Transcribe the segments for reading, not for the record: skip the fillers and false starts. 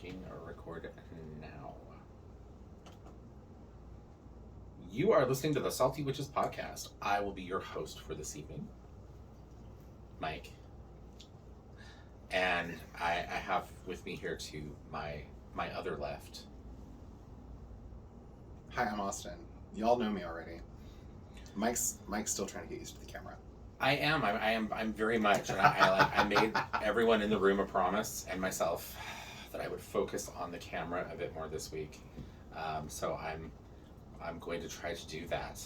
clicking record now. You are listening to the Salty Witches podcast. I will be your host for this evening, Mike. And I have with me here to my other left. Hi, I'm Austin. Y'all know me already. Mike's still trying to get used to the camera. I am. I'm very much. And I made everyone in the room a promise and myself that I would focus on the camera a bit more this week. So I'm going to try to do that.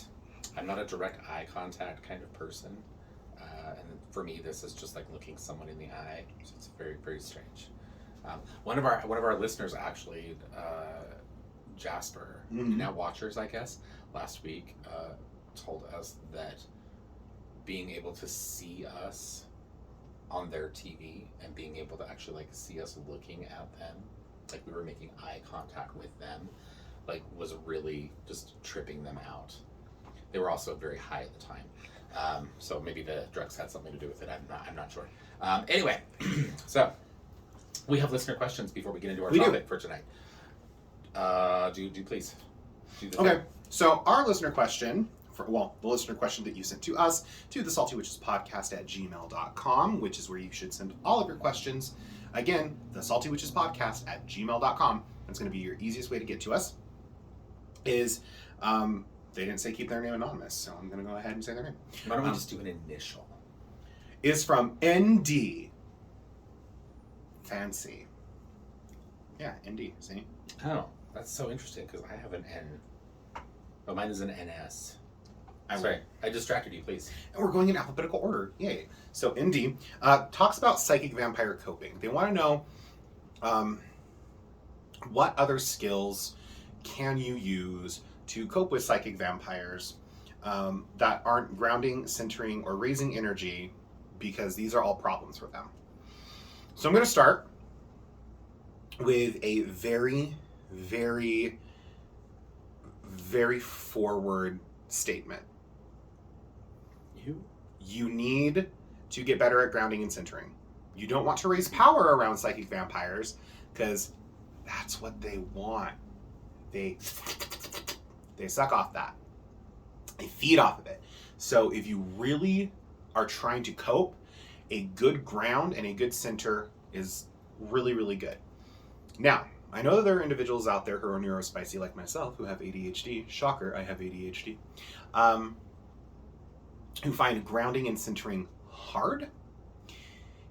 I'm not a direct eye contact kind of person. And for me, this is just like looking someone in the eye. So it's very, very strange. One of our listeners actually, Jasper, now watchers, I guess, last week told us that being able to see us on their TV and being able to actually like see us looking at them, like we were making eye contact with them, like was really just tripping them out. They were also very high at the time, so maybe the drugs had something to do with it. I'm not sure. Anyway, so we have listener questions before we get into our topic for tonight. Do please do the thing. So our listener question. The listener question that you sent to us, to the saltywitchespodcast@gmail.com, which is where you should send all of your questions. Again, the saltywitchespodcast@gmail.com. That's going to be your easiest way to get to us. Is, they didn't say keep their name anonymous, so I'm going to go ahead and say their name. Why don't we just do an initial? Is from ND. Fancy. Yeah, ND, see? Oh, that's so interesting because I have an N. Oh, mine is an NS. Sorry, I distracted you, please. And we're going in alphabetical order. Yay. So, ND talks about psychic vampire coping. They want to know what other skills can you use to cope with psychic vampires that aren't grounding, centering, or raising energy, because these are all problems for them. So I'm going to start with a very, very, very forward statement. You need to get better at grounding and centering. You don't want to raise power around psychic vampires because that's what they want. They suck off that. They feed off of it. So if you really are trying to cope, a good ground and a good center is really, really good. Now, I know that there are individuals out there who are neurospicy like myself who have ADHD. Shocker, I have ADHD. Who find grounding and centering hard.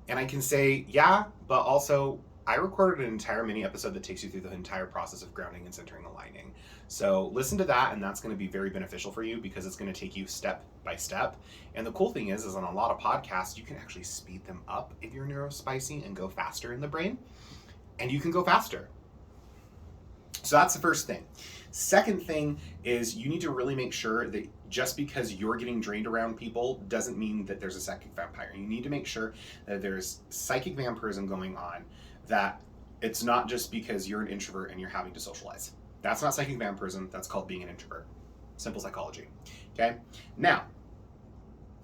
And I can say, yeah, but also I recorded an entire mini episode that takes you through the entire process of grounding and centering aligning. So listen to that, and that's going to be very beneficial for you because it's going to take you step by step. And the cool thing is on a lot of podcasts, you can actually speed them up if you're neurospicy and go faster in the brain. And you can go faster. So that's the first thing. Second thing is you need to really make sure that just because you're getting drained around people doesn't mean that there's a psychic vampire. You need to make sure that there's psychic vampirism going on, that it's not just because you're an introvert and you're having to socialize. That's not psychic vampirism. That's called being an introvert. Simple psychology. Okay? Now,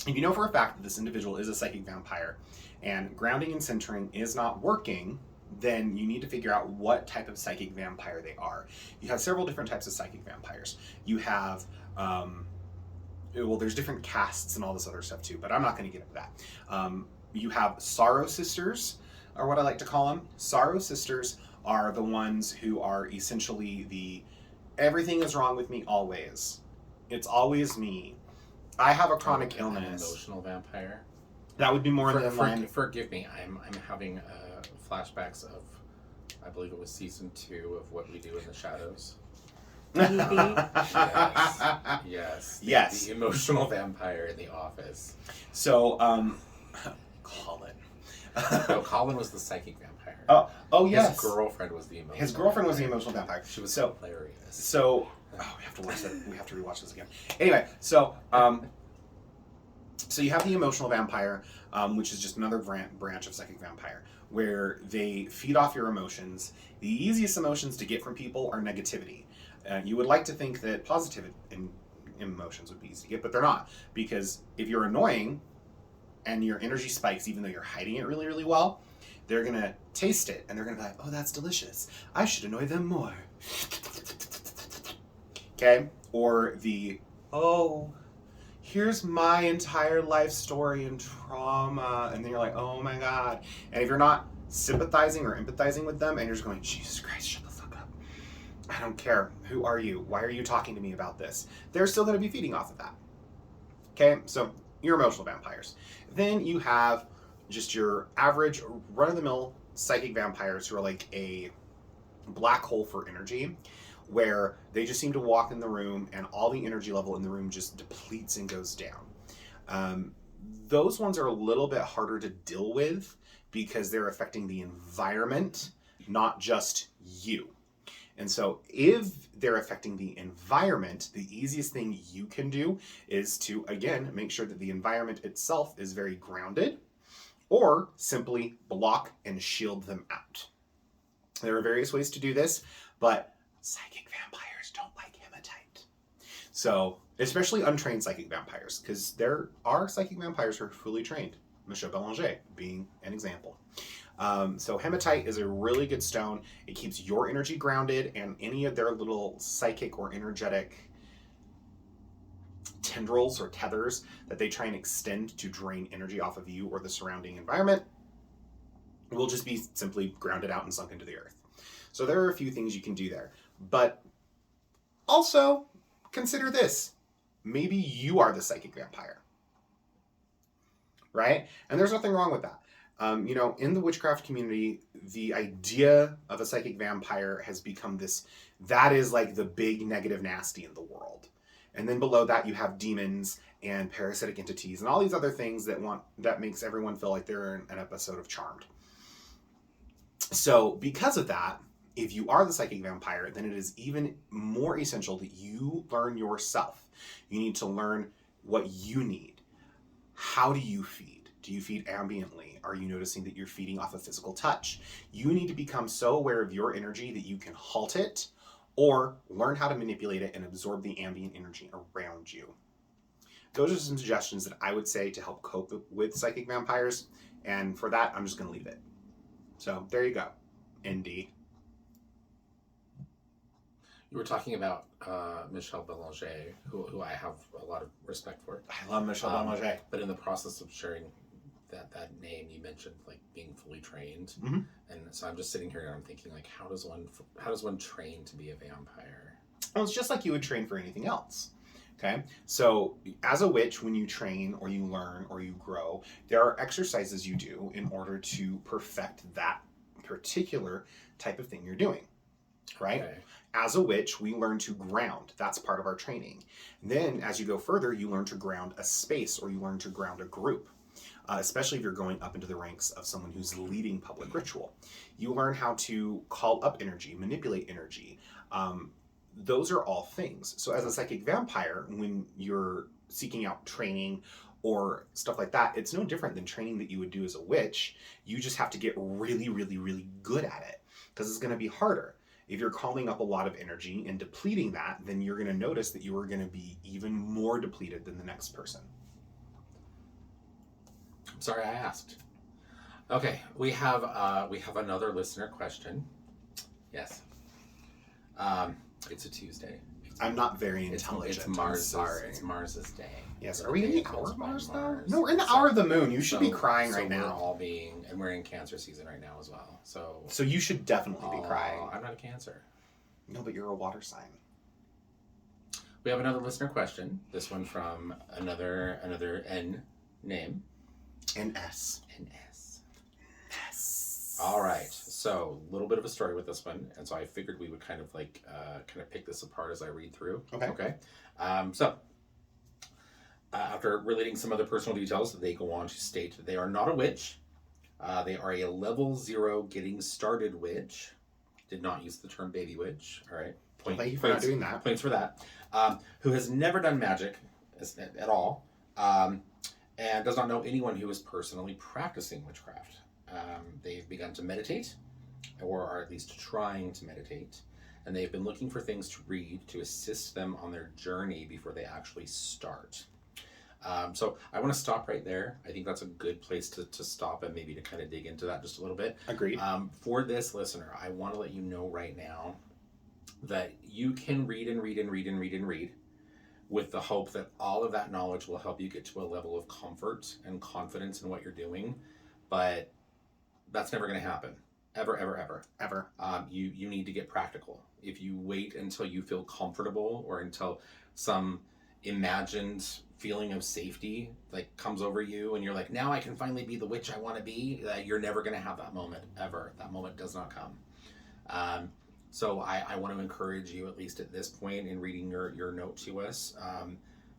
if you know for a fact that this individual is a psychic vampire and grounding and centering is not working, then you need to figure out what type of psychic vampire they are. You have several different types of psychic vampires. You have, there's different castes and all this other stuff too, but I'm not going to get into that. You have sorrow sisters, or what I like to call them. Sorrow sisters are the ones who are essentially the everything is wrong with me always. It's always me. I have a chronic illness. An emotional vampire. That would be more in line. Forgive me, I'm having flashbacks of, I believe it was season 2 of What We Do in the Shadows. Yes. The emotional vampire in The Office. So, Colin. No, Colin was the psychic vampire. Oh yes. His girlfriend was the emotional. His girlfriend was the emotional vampire. She was hilarious. So, we have to watch that. We have to rewatch this again. Anyway, so you have the emotional vampire, which is just another branch of psychic vampire, where they feed off your emotions. The easiest emotions to get from people are negativity. You would like to think that positive emotions would be easy to get, but they're not. Because if you're annoying and your energy spikes, even though you're hiding it really, really well, They're going to taste it and they're going to be like, oh, that's delicious. I should annoy them more. Okay? Or the, oh, here's my entire life story and trauma. And then you're like, oh my God. And if you're not sympathizing or empathizing with them and you're just going, Jesus Christ, shut the fuck up. I don't care. Who are you? Why are you talking to me about this? They're still going to be feeding off of that. Okay? So your emotional vampires. Then you have just your average run-of-the-mill psychic vampires who are like a black hole for energy, where they just seem to walk in the room and all the energy level in the room just depletes and goes down. Those ones are a little bit harder to deal with because they're affecting the environment, not just you. And so if they're affecting the environment, the easiest thing you can do is to, again, make sure that the environment itself is very grounded, or simply block and shield them out. There are various ways to do this, but psychic vampires don't like hematite. So, especially untrained psychic vampires, because there are psychic vampires who are fully trained. Michel Belanger being an example. So hematite is a really good stone. It keeps your energy grounded, and any of their little psychic or energetic tendrils or tethers that they try and extend to drain energy off of you or the surrounding environment will just be simply grounded out and sunk into the earth. So there are a few things you can do there. But also, consider this. Maybe you are the psychic vampire. Right? And there's nothing wrong with that. In the witchcraft community, the idea of a psychic vampire has become this, that is like the big negative nasty in the world. And then below that you have demons and parasitic entities and all these other things that makes everyone feel like they're in an episode of Charmed. So because of that, if you are the psychic vampire, then it is even more essential that you learn yourself. You need to learn what you need. How do you feed? Do you feed ambiently? Are you noticing that you're feeding off of physical touch? You need to become so aware of your energy that you can halt it or learn how to manipulate it and absorb the ambient energy around you. Those are some suggestions that I would say to help cope with psychic vampires. And for that, I'm just going to leave it. So there you go. ND. You were talking about Michel Belanger, who I have a lot of respect for. I love Michel Belanger. But in the process of sharing that name, you mentioned like being fully trained, mm-hmm. And so I'm just sitting here and I'm thinking like, how does one train to be a vampire? Well, it's just like you would train for anything else. Okay, so as a witch, when you train or you learn or you grow, there are exercises you do in order to perfect that particular type of thing you're doing. Right? Okay. As a witch, we learn to ground. That's part of our training. Then, as you go further, you learn to ground a space or you learn to ground a group, especially if you're going up into the ranks of someone who's leading public ritual. You learn how to call up energy, manipulate energy. Those are all things. So as a psychic vampire, when you're seeking out training or stuff like that, it's no different than training that you would do as a witch. You just have to get really, really, really good at it because it's going to be harder. If you're calling up a lot of energy and depleting that, then you're going to notice that you are going to be even more depleted than the next person. I'm sorry I asked. Okay, we have another listener question. Yes. It's a Tuesday. I'm not very intelligent. It's Mars's day. Yes. Are we in the hour of Mars though? No, we're in the hour of the moon. You should be crying right now. We're in Cancer season right now as well. So you should definitely be crying. I'm not a Cancer. No, but you're a water sign. We have another listener question. This one from another N name. NS. All right. So a little bit of a story with this one, and so I figured we would kind of pick this apart as I read through. Okay. After relating some other personal details, they go on to state that they are not a witch. They are a level 0 getting started witch. Did not use the term baby witch. All right. Thank you for not doing that. Points for that. Who has never done magic at all, and does not know anyone who is personally practicing witchcraft. They've begun to meditate, or are at least trying to meditate, and they've been looking for things to read to assist them on their journey before they actually start. So I want to stop right there. I think that's a good place to stop and maybe to kind of dig into that just a little bit. Agreed. For this listener, I want to let you know right now that you can read and read and read and read and read with the hope that all of that knowledge will help you get to a level of comfort and confidence in what you're doing. But that's never going to happen. Ever, ever, ever. Ever. You need to get practical. If you wait until you feel comfortable or until some imagined feeling of safety like comes over you and you're like, now I can finally be the witch I want to be, you're never going to have that moment ever. That moment does not come. So I want to encourage you, at least at this point in reading your note to us.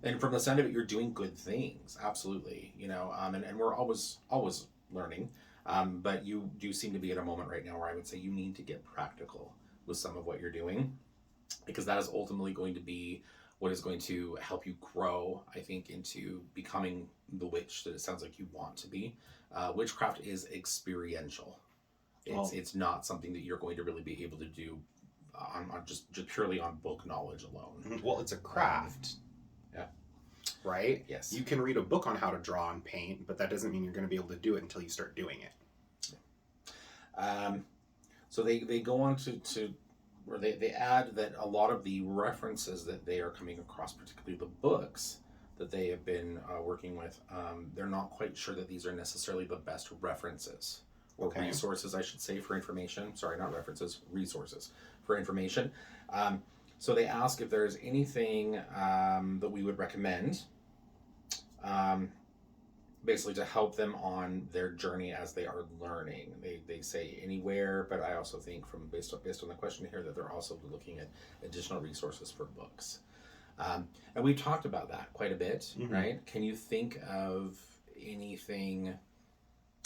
And from the sound of it, you're doing good things. Absolutely. And we're always learning. But you do seem to be at a moment right now where I would say you need to get practical with some of what you're doing, because that is ultimately going to be what is going to help you grow, I think, into becoming the witch that it sounds like you want to be. Witchcraft is experiential. It's not something that you're going to really be able to do on just purely on book knowledge alone. Well, it's a craft. Yeah. Right? Yes. You can read a book on how to draw and paint, but that doesn't mean you're going to be able to do it until you start doing it. So they go on or they add that a lot of the references that they are coming across, particularly the books that they have been working with, they're not quite sure that these are necessarily the best references or resources, I should say, for information. Sorry, not references, resources for information. So they ask if there's anything that we would recommend, basically to help them on their journey as they are learning. They say anywhere, but I also think based on the question here that they're also looking at additional resources for books. And we've talked about that quite a bit, right? Can you think of anything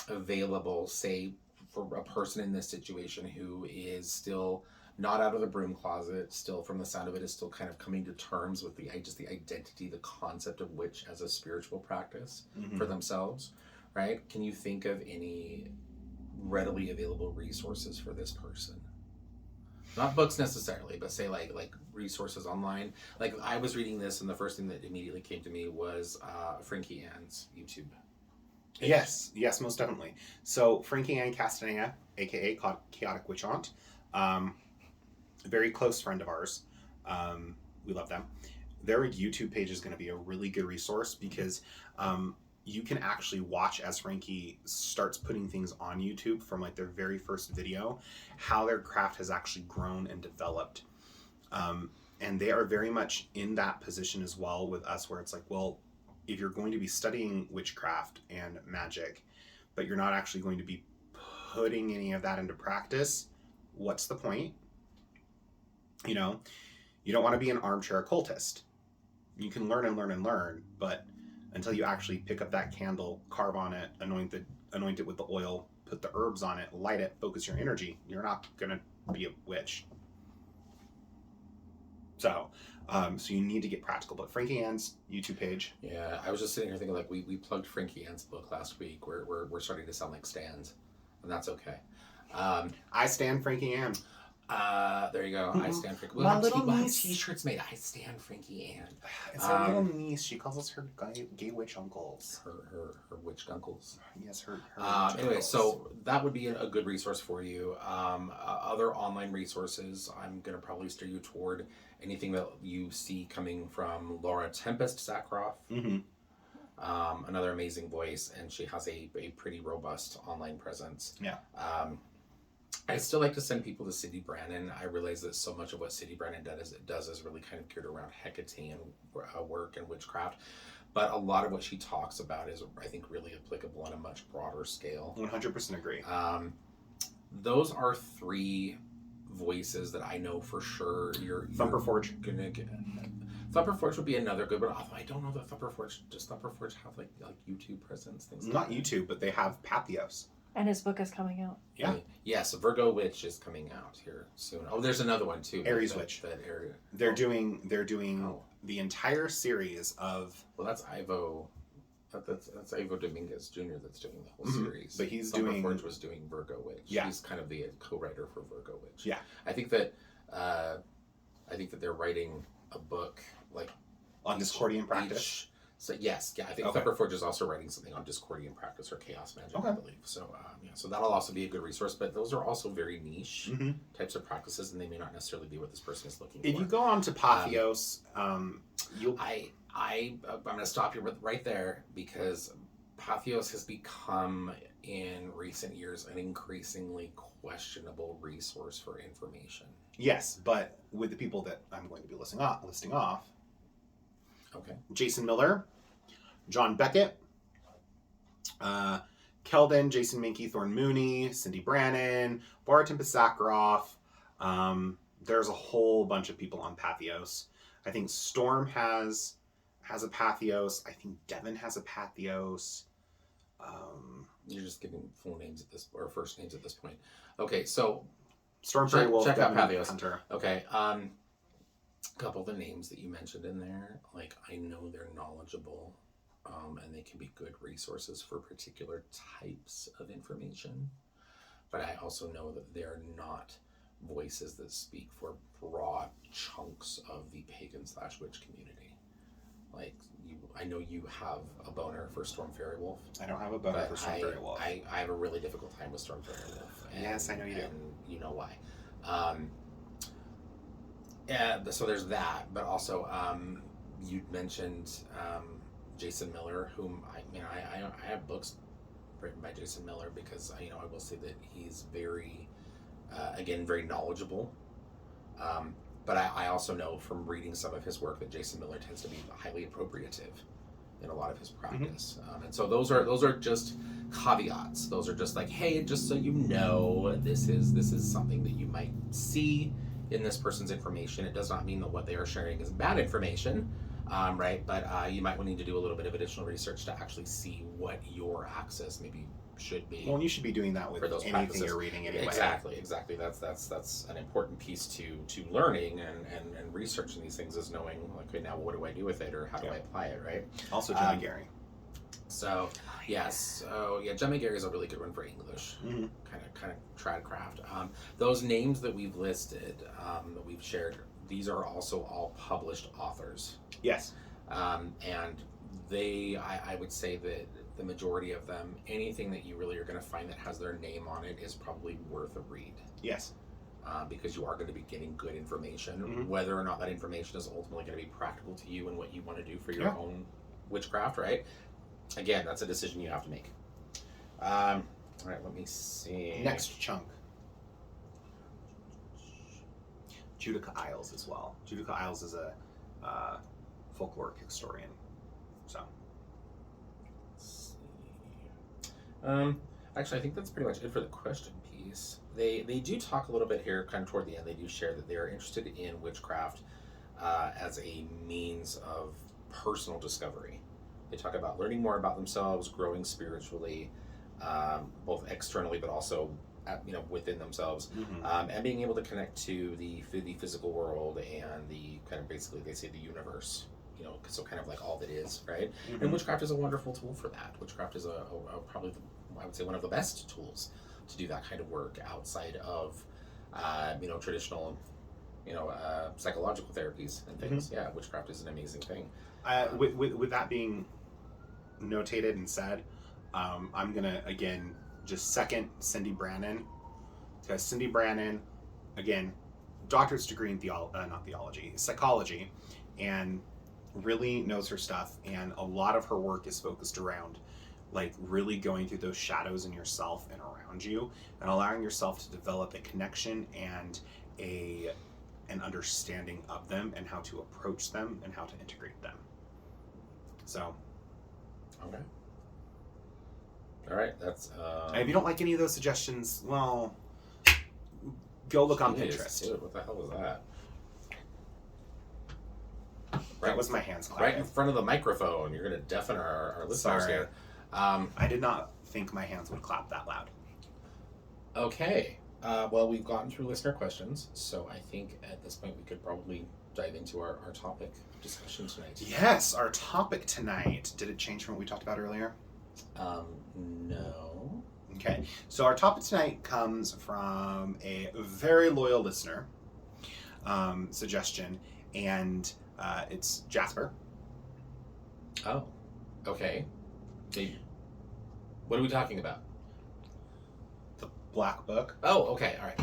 available, say, for a person in this situation who is still not out of the broom closet, still, from the sound of it, is still kind of coming to terms with the identity, the concept of witch as a spiritual practice for themselves, right? Can you think of any readily available resources for this person? Not books necessarily, but say like resources online. Like I was reading this, and the first thing that immediately came to me was Frankie Ann's YouTube. Yes, most definitely. So Frankie Ann Castaneda, aka Chaotic Witch Aunt, a very close friend of ours. We love them. Their YouTube page is going to be a really good resource because you can actually watch as Frankie starts putting things on YouTube from like their very first video, how their craft has actually grown and developed. And they are very much in that position as well with us, where it's like, well, if you're going to be studying witchcraft and magic, but you're not actually going to be putting any of that into practice, what's the point? You know, you don't want to be an armchair occultist. You can learn and learn and learn, but until you actually pick up that candle, carve on it, anoint it with the oil, put the herbs on it, light it, focus your energy, you're not going to be a witch. So you need to get practical. But Frankie Ann's YouTube page. Yeah, I was just sitting here thinking, like, we plugged Frankie Ann's book last week. We're starting to sound like stands, and that's okay. I stand Frankie Ann. There you go. I stand Frankie. My little niece. T-shirts made. I stand Frankie Ann. It's her little niece. She calls us her gay witch uncles. Her witch uncles. Yes, her anyway, uncles. So that would be a good resource for you. Other online resources, I'm going to probably steer you toward anything that you see coming from Laura Tempest Sackroff. Another amazing voice, and she has a pretty robust online presence. Yeah. I still like to send people to Cindy Brannon. I realize that so much of what Cindy Brannon does is really kind of geared around Hecate and work and witchcraft. But a lot of what she talks about is, I think, really applicable on a much broader scale. 100% agree. Those are three voices that I know for sure you're Thumper Forge. Gonna get. Thumper Forge would be another good one. Although I don't know that Thumper Forge, does Thumper Forge have like YouTube presence? Things like Not that? YouTube, but they have Pathos. And his book is coming out. Yeah. Yes, Virgo Witch is coming out here soon. Oh, there's another one too. Aries Witch. That area. They're doing the entire series of. Well, that's Ivo. That's Ivo Dominguez Jr. that's doing the whole series. But he's Thumper doing. Forge was doing Virgo Witch. Yeah. He's kind of the co-writer for Virgo Witch. Yeah. I think that they're writing a book like on Discordian practice. So yes, yeah, I think Okay. Pepperforge is also writing something on Discordian practice or chaos magic, Okay. I believe. So yeah, so that'll also be a good resource. But those are also very niche Mm-hmm. types of practices, and they may not necessarily be what this person is looking If for. you go on to Patheos, you'll. I'm going to stop you right there because Patheos has become in recent years an increasingly questionable resource for information. Yes, but with the people that I'm going to be listing off, Okay. Jason Miller, John Beckett, Keldon, Jason Minky, Thorne Mooney, Cindy Brannon, Bora Tempest Sakharov. There's a whole bunch of people on Patheos. I think Storm has a Patheos. I think Devin has a Patheos. You're just giving full names at this, or first names at this point. Okay, so Storm Fairy Wolf, check out Devin Patheos. Hunter. Okay, a couple of the names that you mentioned in there, like I know they're knowledgeable, and they can be good resources for particular types of information. But I also know that they're not voices that speak for broad chunks of the pagan/witch community. Like I know you have a boner for Storm Fairy Wolf. I don't have a boner for Storm Fairy Wolf. I have a really difficult time with Storm Fairy Wolf. And, yes, I know you do. And you know why. So there's that, but also you mentioned Jason Miller, whom I have books written by Jason Miller because I will say that he's very very knowledgeable. But I also know from reading some of his work that Jason Miller tends to be highly appropriative in a lot of his practice. Mm-hmm. And so those are just caveats. Those are just like, hey, just so you know, this is something that you might see in this person's information. It does not mean that what they are sharing is bad information, right? But you might need to do a little bit of additional research to actually see what your access maybe should be. Well, and you should be doing that with anything practices. You're reading anyway. Exactly. That's an important piece to learning and researching these things is knowing, like, okay, now what do I do with it, or how do I apply it, right? Also, Gemma Gary. So yes, Gemma Gary is a really good one for English. Mm-hmm. Kind of tradcraft. Those names that we've listed, that we've shared, these are also all published authors. Yes. And I would say that the majority of them, anything that you really are going to find that has their name on it is probably worth a read. Yes. Because you are going to be getting good information. Mm-hmm. Whether or not that information is ultimately going to be practical to you and what you want to do for your own witchcraft, right? Again, that's a decision you have to make. All right, let me see. Next chunk. Judica Isles as well. Judica Isles is a folkloric historian. So. Actually, I think that's pretty much it for the question piece. They do talk a little bit here, kind of toward the end. They do share that they are interested in witchcraft as a means of personal discovery. They talk about learning more about themselves, growing spiritually, both externally but also within themselves, mm-hmm. And being able to connect to the physical world and the kind of basically they say the universe. So kind of like all that is, right? Mm-hmm. And witchcraft is a wonderful tool for that. Witchcraft is probably, I would say, one of the best tools to do that kind of work outside of, traditional, psychological therapies and things. Mm-hmm. Yeah, witchcraft is an amazing thing. With that being notated and said, I'm gonna again just second Cindy Brannon, because Cindy Brannon, again, doctorate degree in psychology, and really knows her stuff, and a lot of her work is focused around like really going through those shadows in yourself and around you and allowing yourself to develop a connection and an understanding of them and how to approach them and how to integrate them. So okay, all right, that's and if you don't like any of those suggestions, well, go look on Pinterest. Dude, what the hell was that? That was my hands clapping. Right in front of the microphone. You're going to deafen our listeners here. I did not think my hands would clap that loud. Okay. Well, we've gotten through listener questions, so I think at this point we could probably dive into our topic discussion tonight. Yes, our topic tonight. Did it change from what we talked about earlier? No. Okay. So our topic tonight comes from a very loyal listener suggestion, and it's Jasper. Oh, okay. What are we talking about? The Black Book. Oh, okay, all right.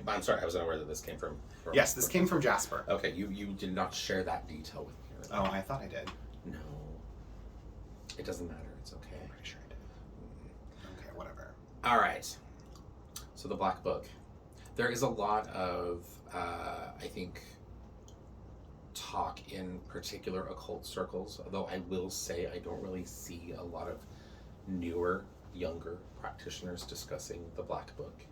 I'm sorry, I was unaware that this came from Yes, this came from Jasper. Okay, you did not share that detail with me. Oh, I thought I did. No. It doesn't matter, it's okay. I'm pretty sure I did. Okay, whatever. All right. So the Black Book. There is a lot of, I think, talk in particular occult circles, although I will say I don't really see a lot of newer, younger practitioners discussing the Black Book.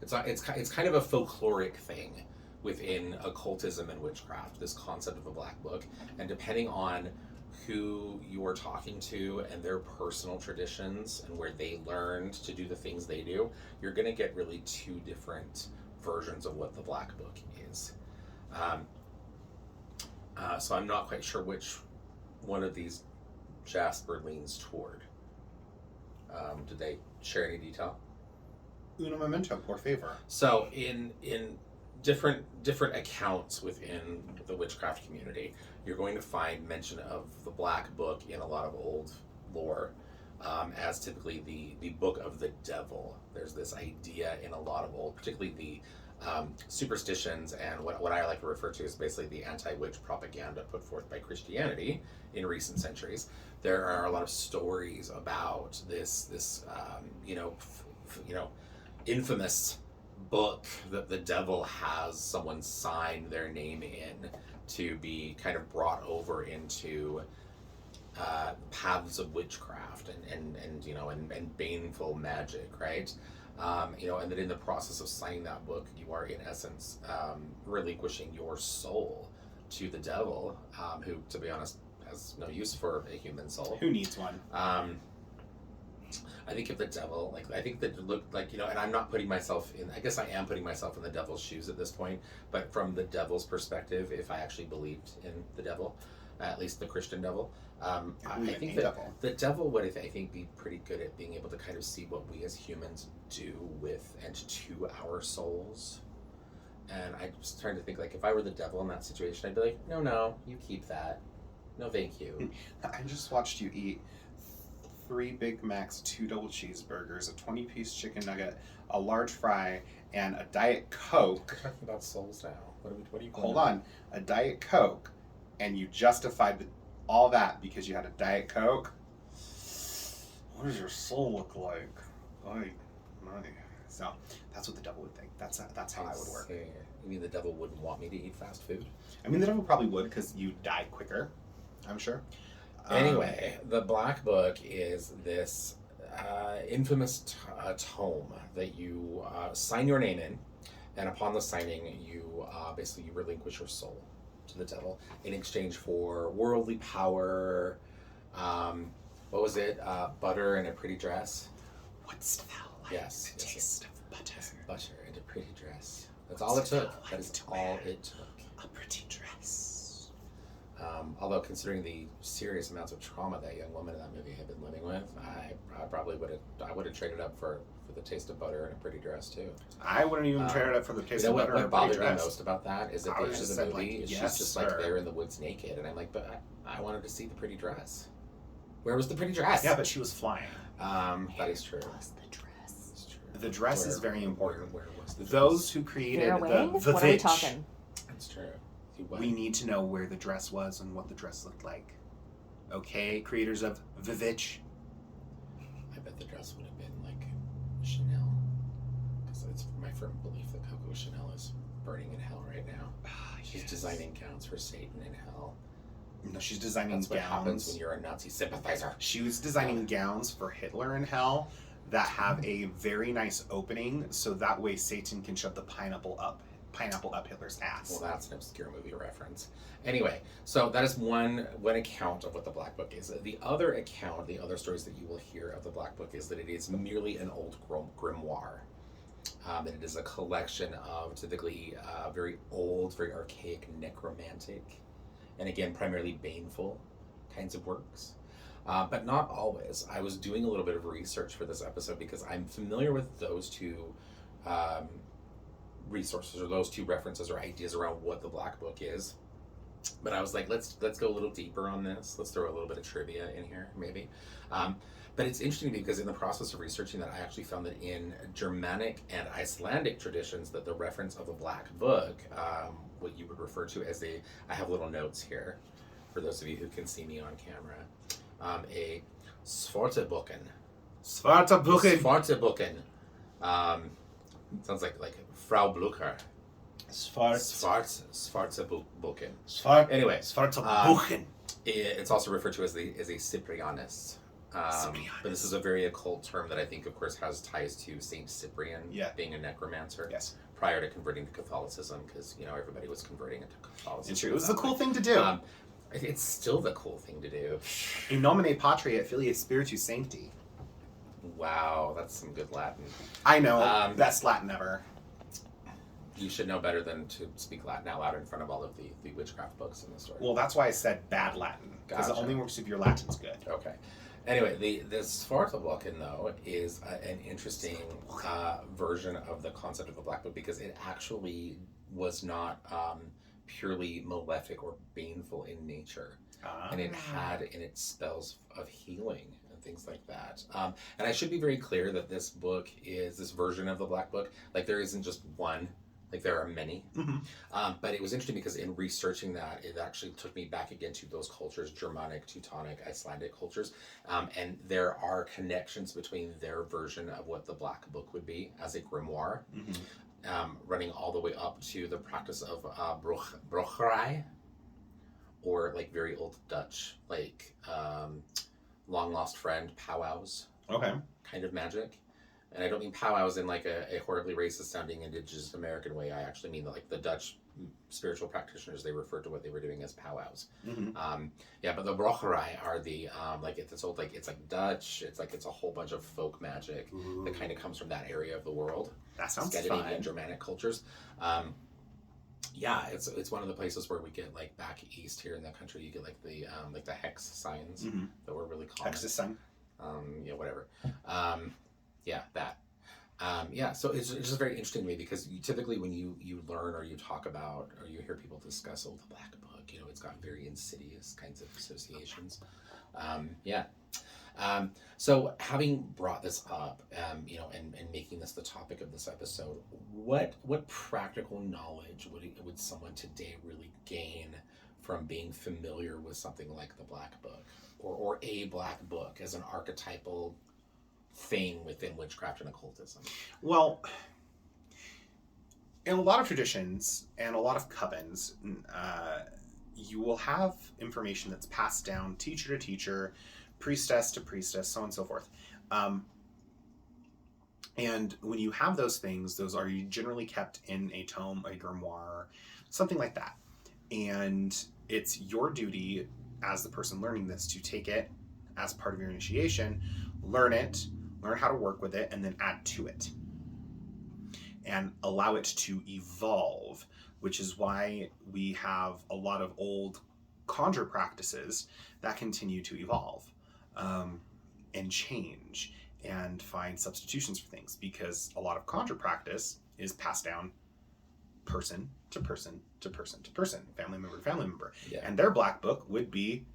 It's kind of a folkloric thing within occultism and witchcraft, this concept of a Black Book, and depending on who you are talking to and their personal traditions and where they learned to do the things they do, you're going to get really two different versions of what the Black Book is. So I'm not quite sure which one of these Jasper leans toward. Did they share any detail? Uno momento, por favor. So in different accounts within the witchcraft community, you're going to find mention of the Black Book in a lot of old lore as typically the book of the devil. There's this idea in a lot of old, particularly the superstitions and what I like to refer to as basically the anti-witch propaganda put forth by Christianity in recent centuries. There are a lot of stories about this infamous book that the devil has someone sign their name in to be kind of brought over into paths of witchcraft and baneful magic, right? And that in the process of signing that book, you are in essence relinquishing your soul to the devil, who, to be honest, has no use for a human soul. Who needs one? I think if the devil, I think that and I'm not putting myself in, I guess I am putting myself in the devil's shoes at this point, but from the devil's perspective, if I actually believed in the devil, at least the Christian devil, I think that the devil would, I think, be pretty good at being able to kind of see what we as humans do with and to our souls. And I'm just trying to think, if I were the devil in that situation, I'd be like, no, you keep that. No, thank you. I just watched you eat 3 Big Macs, 2 double cheeseburgers, a 20-piece chicken nugget, a large fry, and a Diet Coke. We're talking about souls now. What are you Hold on. A Diet Coke, and you justified all that because you had a Diet Coke? What does your soul look like? So, that's what the devil would think. That's how I would work. You mean the devil wouldn't want me to eat fast food? I mean, the devil probably would because you die quicker, I'm sure. Anyway, the Black Book is this infamous tome that you sign your name in, and upon the signing, you basically relinquish your soul to the devil in exchange for worldly power. What was it? Butter and a pretty dress. What's thou like? Yes. The taste of butter. Butter and a pretty dress. That's all it took. That is all it took. A pretty dress. Although considering the serious amounts of trauma that young woman in that movie had been living with, I probably would have traded up for the taste of butter and a pretty dress too. I wouldn't even trade it up for the taste of butter and a pretty bothered dress. me most about that is at the end of the movie, she's just there in the woods naked, and I'm like, but I wanted to see the pretty dress. Where was the pretty dress? Yeah, but she was flying. That is true. Was the dress? It's true. The dress is very important. Where was the dress? Those who created the What are we talking? That's true. We need to know where the dress was and what the dress looked like. Okay, creators of Vivitch. I bet the dress would have been like Chanel, because it's my firm belief that Coco Chanel is burning in hell right now. She's designing gowns for Satan in hell. No, she's designing That's what gowns. happens when you're a Nazi sympathizer. She was designing gowns for Hitler in hell that have a very nice opening, so that way Satan can shove the pineapple up Hitler's ass. Well, that's an obscure movie reference. Anyway, so that is one account of what the Black Book is. The other account, the other stories that you will hear of the Black Book is that it is merely an old grimoire. And it is a collection of typically very old, very archaic, necromantic, and again, primarily baneful kinds of works. But not always. I was doing a little bit of research for this episode because I'm familiar with those two resources or those two references or ideas around what the Black Book is. But I was like, let's go a little deeper on this. Let's throw a little bit of trivia in here, maybe. But it's interesting because in the process of researching that, I actually found that in Germanic and Icelandic traditions, that the reference of the Black Book, what you would refer to as I have little notes here, for those of you who can see me on camera, a Svarteboken. Svarteboken. Sounds like Frau Blucher. Svarteboken. Anyway, Svarteboken. It's also referred to as a Cyprianus. But this is a very occult term that I think, of course, has ties to Saint Cyprian being a necromancer. Yes. Prior to converting to Catholicism, because everybody was converting into Catholicism. It's true. It was the cool thing to do. It's still the cool thing to do. In nomine Patria et Filii et Spiritus Sancti. Wow, that's some good Latin. I know, best Latin ever. You should know better than to speak Latin out loud in front of all of the witchcraft books in the story. Well, that's why I said bad Latin, because it only works if your Latin's good. Okay. Anyway, the Svarteboken, though, is an interesting version of the concept of the Black Book, because it actually was not purely malefic or baneful in nature. And it had in it spells of healing and things like that. And I should be very clear that this book is, this version of the Black Book, like there isn't just one. Like there are many, but it was interesting because in researching that, it actually took me back again to those cultures, Germanic, Teutonic, Icelandic cultures, and there are connections between their version of what the Black Book would be as a grimoire, running all the way up to the practice of brocherij, or like very old Dutch, like long lost friend powwows, kind of magic. And I don't mean powwows in like a horribly racist sounding indigenous American way. I actually mean like the Dutch spiritual practitioners, they refer to what they were doing as powwows. But the brocherij are the it's old, like it's like Dutch. It's a whole bunch of folk magic that kind of comes from that area of the world. That sounds Scandinavian, fun. Germanic cultures. It's one of the places where we get like back east here in the country. You get like the hex signs that were really common. Hex's sign. Whatever. So it's just very interesting to me because typically when you learn or you talk about or you hear people discuss the Black Book, it's got very insidious kinds of associations. So having brought this up, and making this the topic of this episode, what practical knowledge would someone today really gain from being familiar with something like the Black Book or a Black Book as an archetypal thing within witchcraft and occultism? Well, in a lot of traditions and a lot of covens, you will have information that's passed down teacher to teacher, priestess to priestess, so on and so forth. And when you have those things, those are generally kept in a tome, a grimoire, something like that. And it's your duty as the person learning this to take it as part of your initiation, learn how to work with it, and then add to it. And allow it to evolve, which is why we have a lot of old conjure practices that continue to evolve and change and find substitutions for things, because a lot of conjure practice is passed down person to person to person to person, family member to family member. Yeah. And their Black Book would be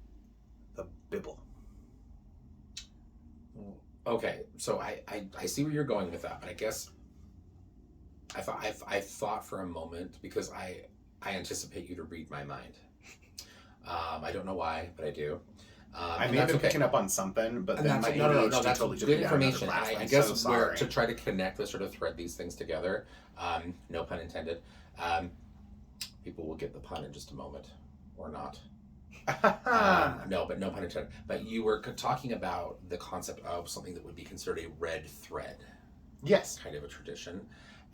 the Bible. Okay, so I see where you're going with that, but I guess I thought for a moment, because I anticipate you to read my mind. I don't know why, but I do. I may have been picking up on something, but then my ADHD that's totally good information. I guess so we're to try to connect this, sort of thread these things together. No pun intended. People will get the pun in just a moment, or not. No pun intended. But you were talking about the concept of something that would be considered a red thread. Yes. Kind of a tradition.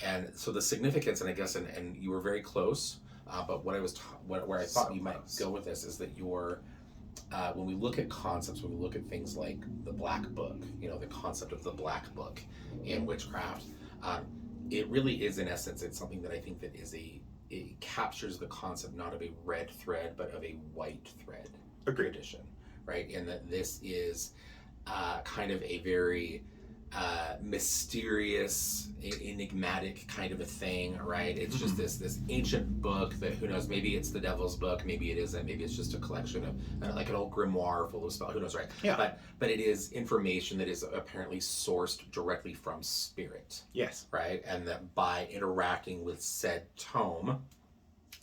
And so the significance, and I guess, and you were very close, but what I was, where I thought you might go with this is that when we look at concepts, when we look at things like the Black Book, the concept of the Black Book in witchcraft, it really is, in essence, it's something that I think that it captures the concept not of a red thread, but of a white thread. Agreed. Tradition, right? And that this is kind of a very mysterious, enigmatic kind of a thing, right? It's just this ancient book that, who knows, maybe it's the devil's book, maybe it isn't, maybe it's just a collection of like an old grimoire full of spells, who knows, right? Yeah. But it is information that is apparently sourced directly from spirit. Yes. Right? And that by interacting with said tome,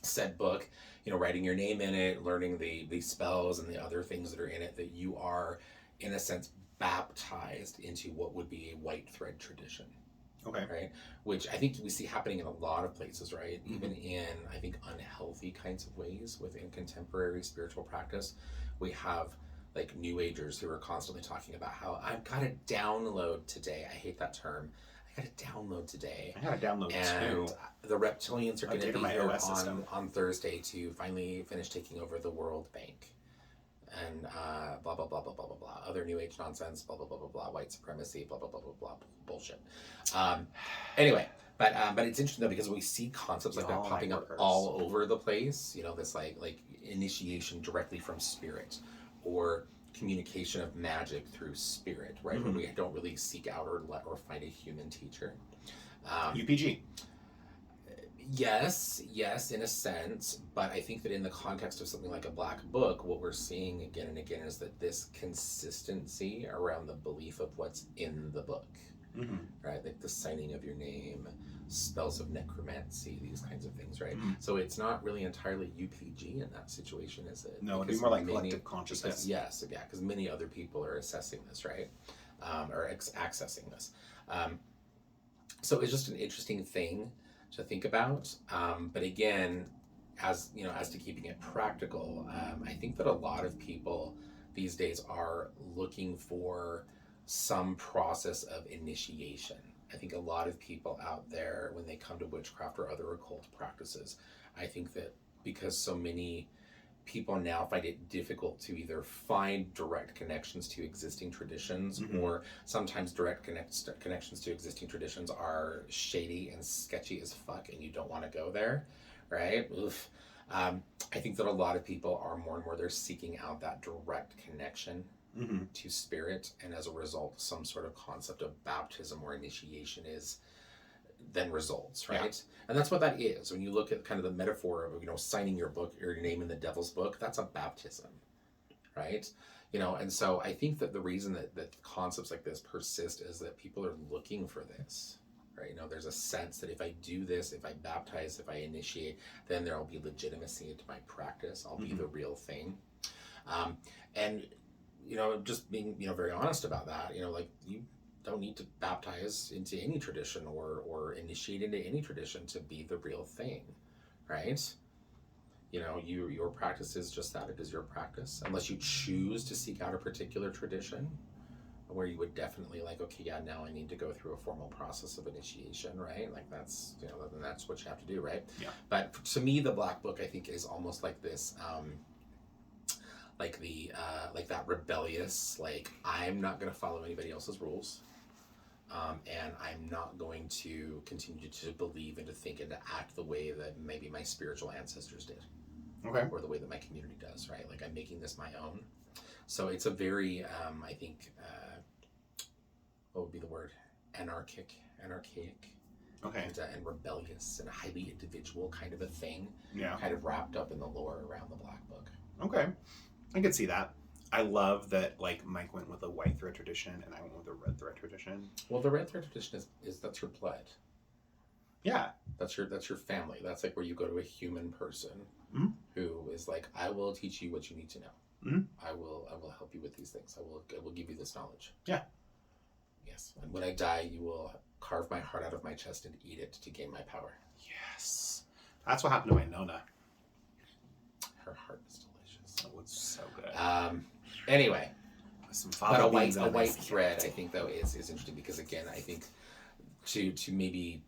said book, writing your name in it, learning the spells and the other things that are in it, that you are, in a sense, baptized into what would be a white thread tradition. Okay. Right? Which I think we see happening in a lot of places, right? Even in, I think, unhealthy kinds of ways within contemporary spiritual practice. We have like New Agers who are constantly talking about how I've got to download today. I hate that term. I got to download today. I got to download and too. The reptilians are going to be here OS on Thursday to finally finish taking over the World Bank. And blah, blah, blah, blah, blah, blah, blah. Other New Age nonsense, blah, blah, blah, blah, blah. White supremacy, blah, blah, blah, blah, blah, bullshit. Anyway, but it's interesting though, because we see concepts like that popping up all over the place. This like initiation directly from spirit, or communication of magic through spirit, right? When we don't really seek out or find a human teacher. UPG. Yes, in a sense, but I think that in the context of something like a black book, what we're seeing again and again is that this consistency around the belief of what's in the book, right? Like the signing of your name, spells of necromancy, these kinds of things, right? So it's not really entirely UPG in that situation, is it? No, it'd be more like collective consciousness. Because many other people are assessing this, right? Or accessing this. So it's just an interesting thing to think about, but again, as to keeping it practical, I think that a lot of people these days are looking for some process of initiation. I think a lot of people out there, when they come to witchcraft or other occult practices, I think that because so many people now find it difficult to either find direct connections to existing traditions, or sometimes direct connections to existing traditions are shady and sketchy as fuck and you don't want to go there, right? Oof. I think that a lot of people are more and more, they're seeking out that direct connection to spirit, and as a result, some sort of concept of baptism or initiation is then results, right? Yeah. And that's what that is. When you look at kind of the metaphor of, signing your book or your name in the devil's book, that's a baptism, right? And so I think that the reason that concepts like this persist is that people are looking for this, right? There's a sense that if I do this, if I baptize, if I initiate, then there will be legitimacy into my practice. I'll be the real thing. And, just being, very honest about that, like you don't need to baptize into any tradition or initiate into any tradition to be the real thing, right? Your practice is just that. It is your practice. Unless you choose to seek out a particular tradition where you would definitely like, okay, yeah, now I need to go through a formal process of initiation, right? Like that's, then that's what you have to do, right? Yeah. But to me, the Black Book, I think, is almost like this, like that rebellious, like, I'm not going to follow anybody else's rules. And I'm not going to continue to believe and to think and to act the way that maybe my spiritual ancestors did. Okay. Or the way that my community does, right? Like I'm making this my own. So it's a very, I think, what would be the word? Anarchaic. Okay. And rebellious and a highly individual kind of a thing. Yeah. Kind of wrapped up in the lore around the Black Book. Okay. I could see that. I love that, like, Mike went with a white thread tradition and I went with a red thread tradition. Well, the red thread tradition is that's your blood. Yeah. That's your family. That's like where you go to a human person who is like, I will teach you what you need to know. I will help you with these things. I will give you this knowledge. Yeah. Yes. And when I die, you will carve my heart out of my chest and eat it to gain my power. Yes. That's what happened to my Nona. Her heart is delicious. That was so good. Anyway, but a white thread, I think, though, is interesting because, again, I think to maybe,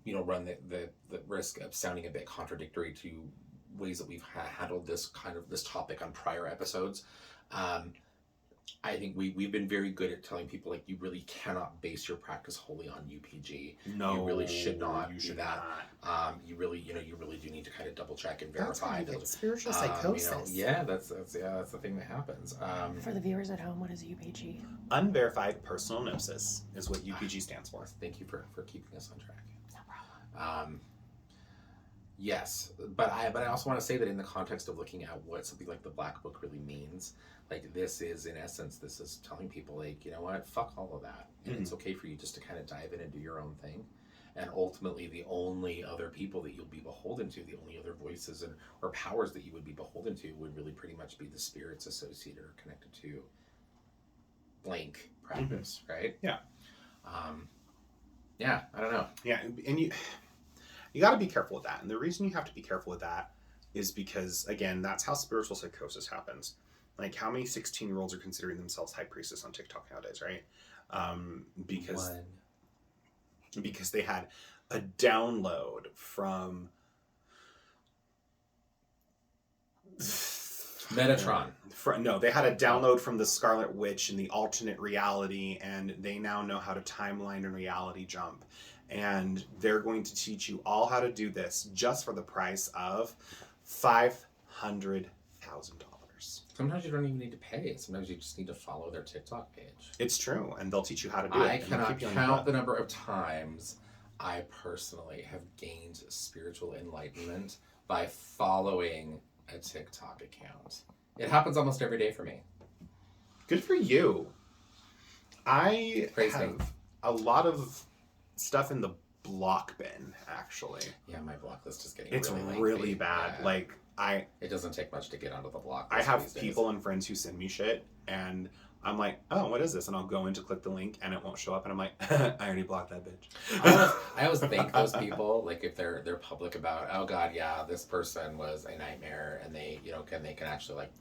run the risk of sounding a bit contradictory to ways that we've handled this topic on prior episodes, I think we've been very good at telling people like you really cannot base your practice wholly on UPG. No, you really should not you do should that. not. You really do need to kind of double check and That's how verify. you get spiritual psychosis. That's the thing that happens. For the viewers at home, what is UPG? Unverified personal gnosis is what UPG stands for. Thank you for keeping us on track. No problem. Yes, but I also want to say that in the context of looking at what something like the Black Book really means, like this is in essence, this is telling people like, you know what, fuck all of that, and it's okay for you just to kind of dive in and do your own thing, and ultimately the only other people that you'll be beholden to, the only other voices or powers that you would be beholden to would really pretty much be the spirits associated or connected to blank practice, right? Yeah. Yeah, I don't know. Yeah, and you got to be careful with that. And the reason you have to be careful with that is because, again, that's how spiritual psychosis happens. Like, how many 16-year-olds are considering themselves high priestess on TikTok nowadays, right? Because they had a download from Metatron. No, they had a download from the Scarlet Witch in the alternate reality, and they now know how to timeline and reality jump. And they're going to teach you all how to do this just for the price of $500,000. Sometimes you don't even need to pay. Sometimes you just need to follow their TikTok page. It's true, and they'll teach you how to do it. I cannot count the number of times I personally have gained spiritual enlightenment by following a TikTok account. It happens almost every day for me. Good for you. I have a lot of stuff in the block bin, actually. Yeah, my block list is getting really bad. Yeah. Like, it doesn't take much to get onto the block I list. have people and friends who send me shit, and I'm like, oh, what is this? And I'll go in to click the link, and it won't show up, and I'm like, I already blocked that bitch. I always thank those people, like if they're public about, oh god, yeah, this person was a nightmare, and they can actually like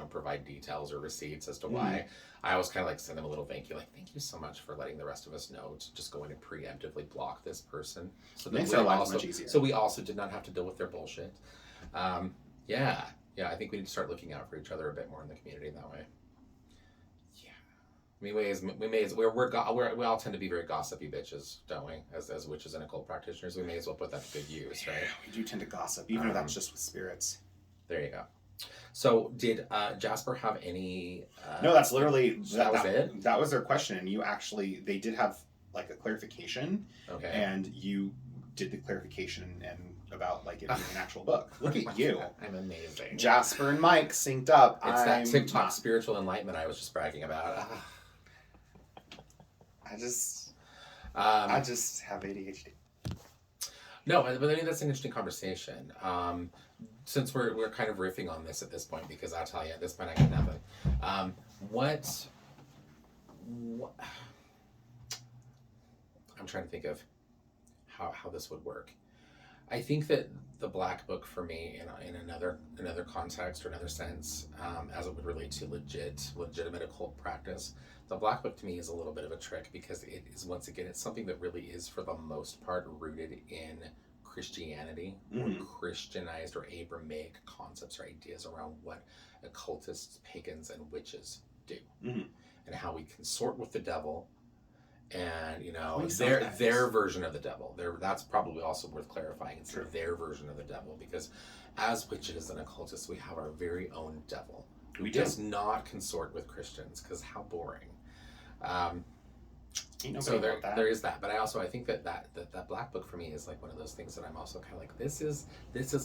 provide details or receipts as to why. I always kind of like send them a little thank you, like thank you so much for letting the rest of us know to just go in and preemptively block this person, so that makes our lives much easier. So we also did not have to deal with their bullshit. Yeah, I think we need to start looking out for each other a bit more in the community that way. We all tend to be very gossipy bitches, don't we? As witches and occult practitioners, we may as well put that to good use, right? We do tend to gossip, even if that's just with spirits. There you go. So, did Jasper have any? No, that's literally that was it. That was their question, and they did have like a clarification. Okay. And you did the clarification and about like it being an actual book. Look at you. I'm amazing. Jasper and Mike synced up. It's that TikTok spiritual enlightenment I was just bragging about. I just have ADHD. No, but I mean that's an interesting conversation. Since we're kind of riffing on this at this point, because I'll tell you at this point I got nothing. What I'm trying to think of how this would work. I think that the Black Book for me in another context or another sense, as it would relate to legitimate occult practice, the Black Book to me is a little bit of a trick because it is, once again, it's something that really is for the most part rooted in Christianity or Christianized or Abrahamic concepts or ideas around what occultists, pagans, and witches do, and how we consort with the devil. And their version of the devil. That's probably also worth clarifying. It's their version of the devil, because as witches and occultists, we have our very own devil who does not consort with Christians, because how boring. So there is that. But I think that Black Book for me is like one of those things that I'm also kind of like, this is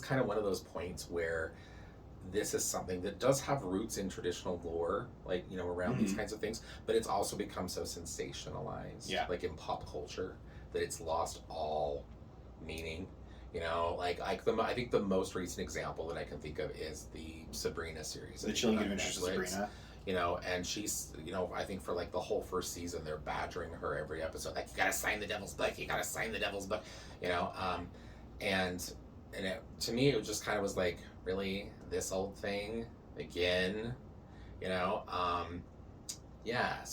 kind of one of those points where this is something that does have roots in traditional lore, like, around these kinds of things, but it's also become so sensationalized, like in pop culture, that it's lost all meaning. I think the most recent example that I can think of is the Sabrina series. The Chilling Adventures of Sabrina. And she's, I think for like the whole first season, they're badgering her every episode, like, you gotta sign the devil's book, and to me, it just kind of was like, really, this old thing again, so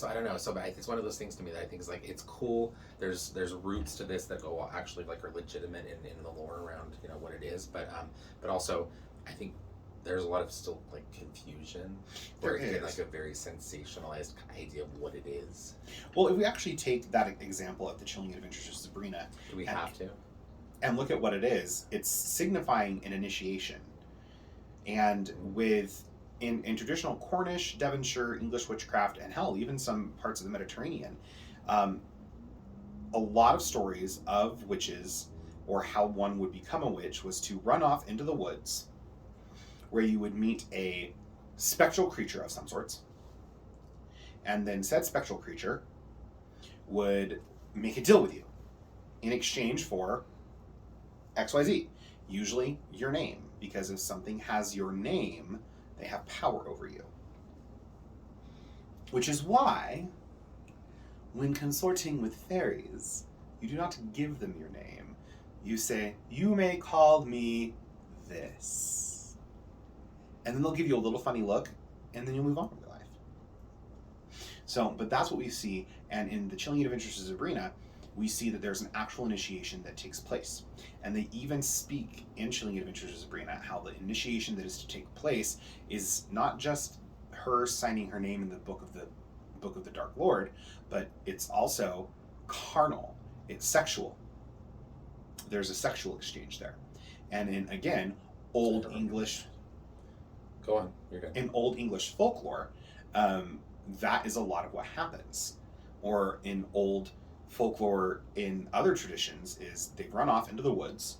I don't know. So but it's one of those things to me that I think is like, it's cool. There's roots to this that go actually like are legitimate in the lore around what it is, but also I think there's a lot of still like confusion. There Get is. like a very sensationalized idea of what it is. Well, if we actually take that example of the Chilling Adventures of Sabrina Do we And- have to? and look at what it is, it's signifying an initiation. And in traditional Cornish, Devonshire, English witchcraft, and hell, even some parts of the Mediterranean, a lot of stories of witches or how one would become a witch was to run off into the woods where you would meet a spectral creature of some sorts, and then said spectral creature would make a deal with you in exchange for XYZ, usually your name, because if something has your name, they have power over you. Which is why, when consorting with fairies, you do not give them your name. You say, "You may call me this." And then they'll give you a little funny look, and then you'll move on with your life. So, but that's what we see, and in the Chilling Adventures of Sabrina, we see that there's an actual initiation that takes place. And they even speak in Chilling Adventures of Sabrina how the initiation that is to take place is not just her signing her name in the Book of the Dark Lord, but it's also carnal. It's sexual. There's a sexual exchange there. And in, again, Old English... Go on, you're good. In Old English folklore, that is a lot of what happens. Or in old folklore in other traditions is they run off into the woods,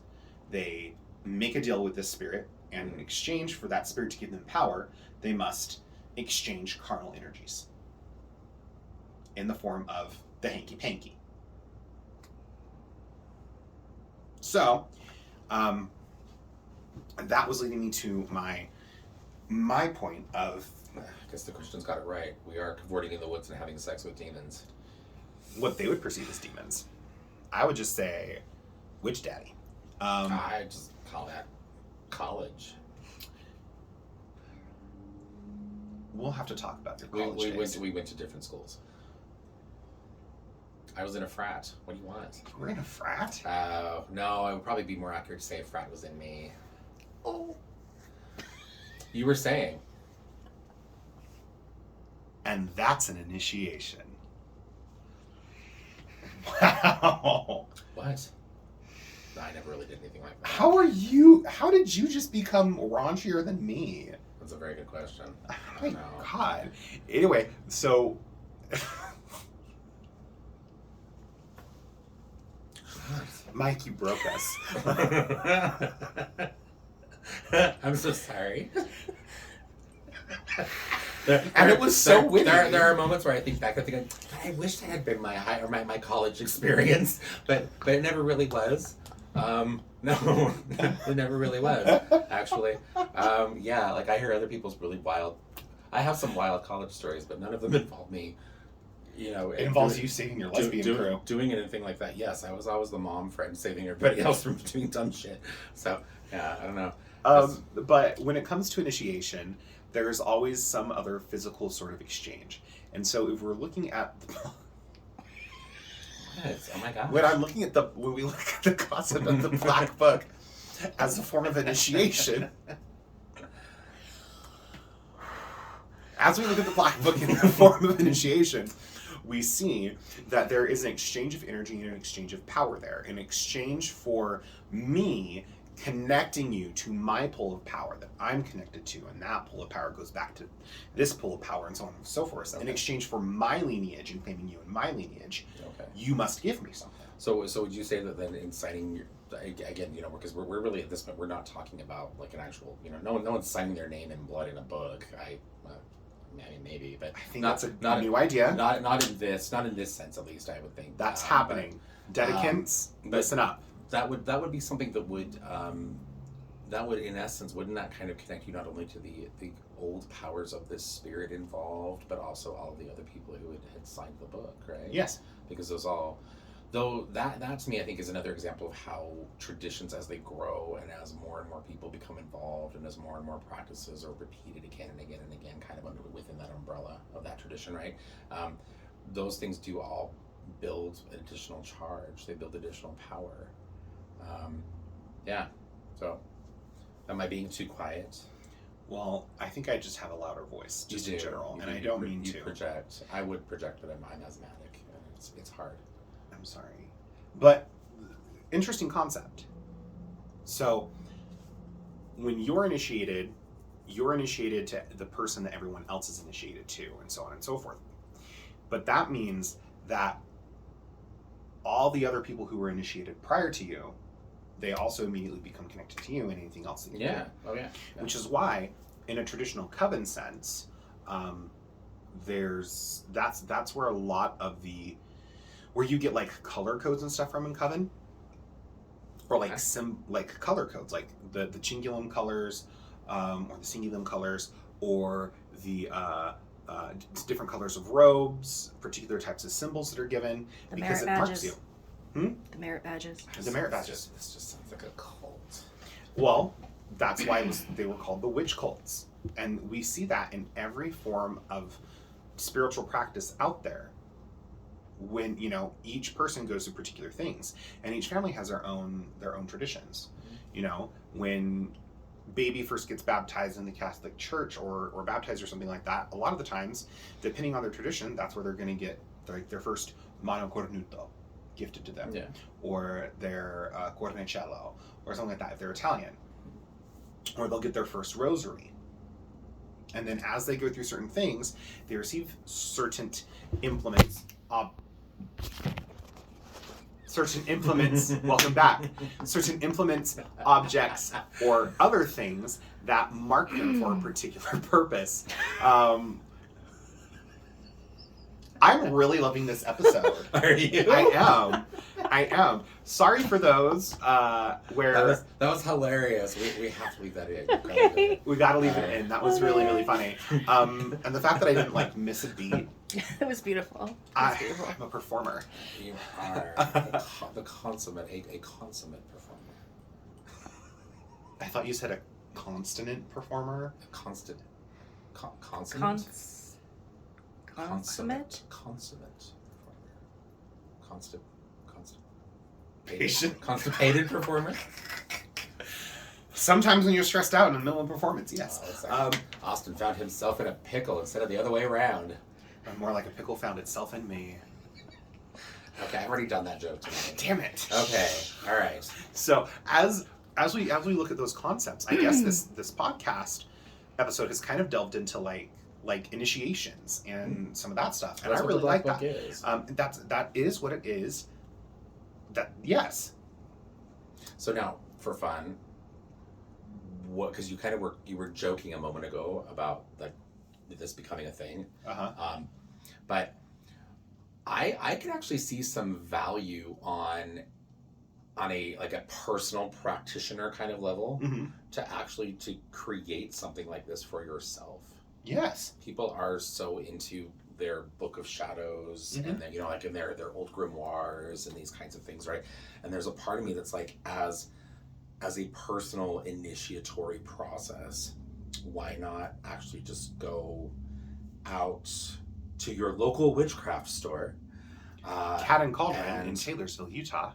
they make a deal with this spirit, and in exchange for that spirit to give them power, they must exchange carnal energies in the form of the hanky-panky. So, that was leading me to my point of... I guess the Christians got it right. We are cavorting in the woods and having sex with demons. What they would perceive as demons. I would just say witch daddy. I just call that college. We'll have to talk about your college days. We went to different schools. I was in a frat. What do you want? We're in a frat? No, it would probably be more accurate to say a frat was in me. Oh. You were saying. And that's an initiation. Wow. What? I never really did anything like that. How did you just become raunchier than me? That's a very good question. I My don't know. God. Anyway, so... Mike, you broke us. I'm so sorry. And it was so witty. There are moments where I think back, I wish that had been my high or my college experience, but it never really was. No, it never really was, actually. Yeah, like I hear other people's really wild. I have some wild college stories, but none of them involve me. You know, It involves you saving your lesbian crew. Doing anything like that. Yes, I was always the mom friend saving everybody else from doing dumb shit. So, yeah, I don't know. But when it comes to initiation, there's always some other physical sort of exchange. And so if we're looking at... Oh my god. When we look at the concept of the Black Book as a form of initiation... As we look at the Black Book in the form of initiation, we see that there is an exchange of energy and an exchange of power there. An exchange for me connecting you to my pull of power that I'm connected to, and that pull of power goes back to this pull of power, and so on and so forth. Okay. In exchange for my lineage and claiming you in my lineage, you must give me something. So would you say that then in signing your... Again, you know, because we're really at this point, we're not talking about like an actual, you know, no one's signing their name in blood in a book. I mean, maybe, but I think that's a new idea. Not in this sense, at least. I would think that's happening. Dedicants, listen up. That would be something that would in essence, wouldn't that kind of connect you not only to the old powers of this spirit involved, but also all the other people who had signed the book, right? Yes, because those all. Though that to me, I think, is another example of how traditions, as they grow and as more and more people become involved and as more and more practices are repeated again and again and again, kind of within that umbrella of that tradition, right? Those things do all build additional charge. They build additional power. Yeah. So, am I being too quiet? Well, I think I just have a louder voice, just You in do. general, You and do. I don't You mean to. project. I would project that I'm asthmatic, and it's hard. I'm sorry. But, interesting concept. So, when you're initiated to the person that everyone else is initiated to, and so on and so forth. But that means that all the other people who were initiated prior to you, they also immediately become connected to you and anything else that you do. Oh yeah. Which is why, in a traditional coven sense, that's where a lot of where you get like color codes and stuff from in coven, or like like color codes, like the Chingulum colors, or the Singulum colors, or the different colors of robes, particular types of symbols that are given, The because merit it marks badges. you. The merit badges. The merit badges. This just sounds like a cult. Well, that's why they were called the witch cults. And we see that in every form of spiritual practice out there. When, each person goes through particular things, and each family has their own traditions. When baby first gets baptized in the Catholic Church or baptized or something like that, a lot of the times, depending on their tradition, that's where they're going to get their first mano cornuto gifted to them, or their cornicello, or something like that if they're Italian, or they'll get their first rosary. And then as they go through certain things, they receive certain implements. Welcome back. Certain implements, objects, or other things that mark them for a particular purpose. I'm really loving this episode. Are you? I am. Sorry for those where that was hilarious. We have to leave that in. Okay. we got to leave it in. That was really, really funny. And the fact that I didn't miss a beat. It was beautiful. I'm a performer. You are the consummate, a consummate performer. I thought you said a consonant performer. A constant. Consummate? Consummate? Consummate performer. Patient. Constipated performer? Sometimes when you're stressed out in the middle of a performance, yes. Oh, Austin found himself in a pickle instead of the other way around. More like a pickle found itself in me. Okay, I've already done that joke tonight. Damn it. Okay, all right. So as we look at those concepts, I guess this podcast episode has kind of delved into like initiations and some of that stuff, and That's I what really the like Black that. Book is. That is what it is. That yes. So now, for fun, because you were joking a moment ago about this becoming a thing. But I can actually see some value on a personal practitioner kind of level to create something like this for yourself. Yes. People are so into their book of shadows and then in their old grimoires and these kinds of things, right? And there's a part of me that's like, as a personal initiatory process, why not actually just go out to your local witchcraft store, Cat and Cauldron in Taylorsville, Utah,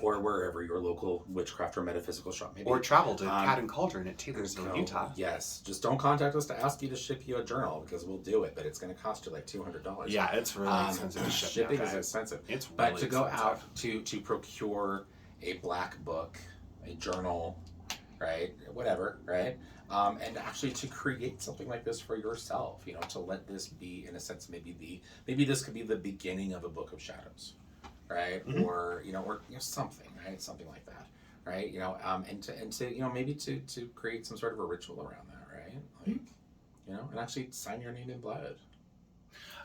or wherever your local witchcraft or metaphysical shop may be, or travel to Cat and Cauldron at Taylorsville, Utah. Yes, just don't contact us to ask you to ship you a journal, because we'll do it, but it's going to cost you like $200. Yeah, it's really expensive to ship. Shipping now, is guys. expensive. It's but really to go expensive. out to procure a black book, a journal, right, whatever, right, and actually to create something like this for yourself, to let this be, in a sense, maybe this could be the beginning of a book of shadows, right, or something, right, something like that, right, and to maybe to create some sort of a ritual around that, right, and actually sign your name in blood.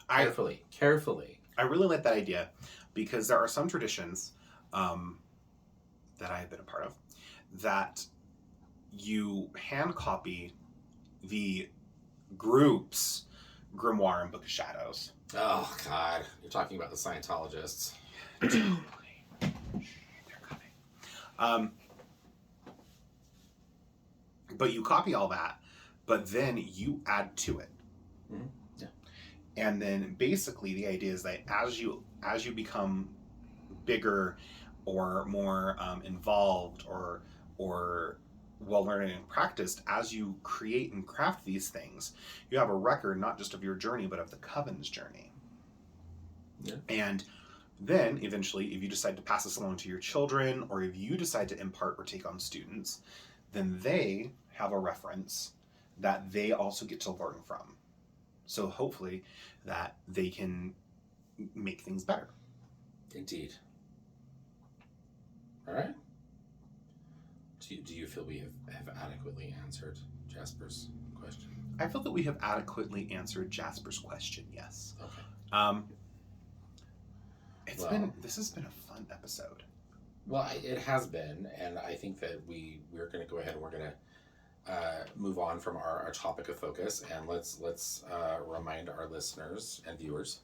Carefully. I really like that idea, because there are some traditions that I have been a part of that you hand copy the group's grimoire and Book of Shadows. Oh God, you're talking about the Scientologists. Totally. They're coming. But you copy all that, but then you add to it. Yeah. And then basically the idea is that as you become bigger or more involved or well learned and practiced, as you create and craft these things, you have a record not just of your journey, but of the coven's journey. Yeah. And then eventually, if you decide to pass this along to your children, or if you decide to impart or take on students, then they have a reference that they also get to learn from. So hopefully that they can make things better. Indeed. All right. Do you feel we have adequately answered Jasper's question? I feel that we have adequately answered Jasper's question, yes. Okay. This has been a fun episode. Well, it has been, and I think that we're going to go ahead and we're going to move on from our topic of focus, and let's remind our listeners and viewers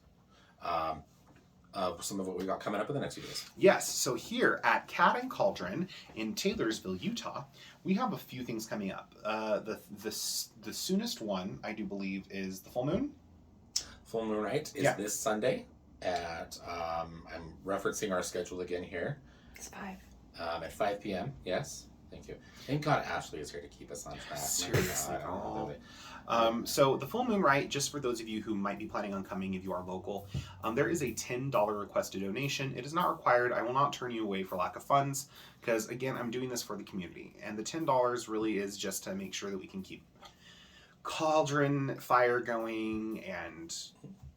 of some of what we got coming up in the next few days. Yes, so here at Cat and Cauldron in Taylorsville, Utah, we have a few things coming up. The soonest one, I do believe, is the full moon. Full moon night is this Sunday at I'm referencing our schedule again here. It's 5. At 5 p.m. Yes, thank you. Thank God Ashley is here to keep us on track. Seriously. So the full moon rite, just for those of you who might be planning on coming if you are local, there is a $10 requested donation. It is not required. I will not turn you away for lack of funds, because again, I'm doing this for the community, and the $10 really is just to make sure that we can keep Cauldron fire going, and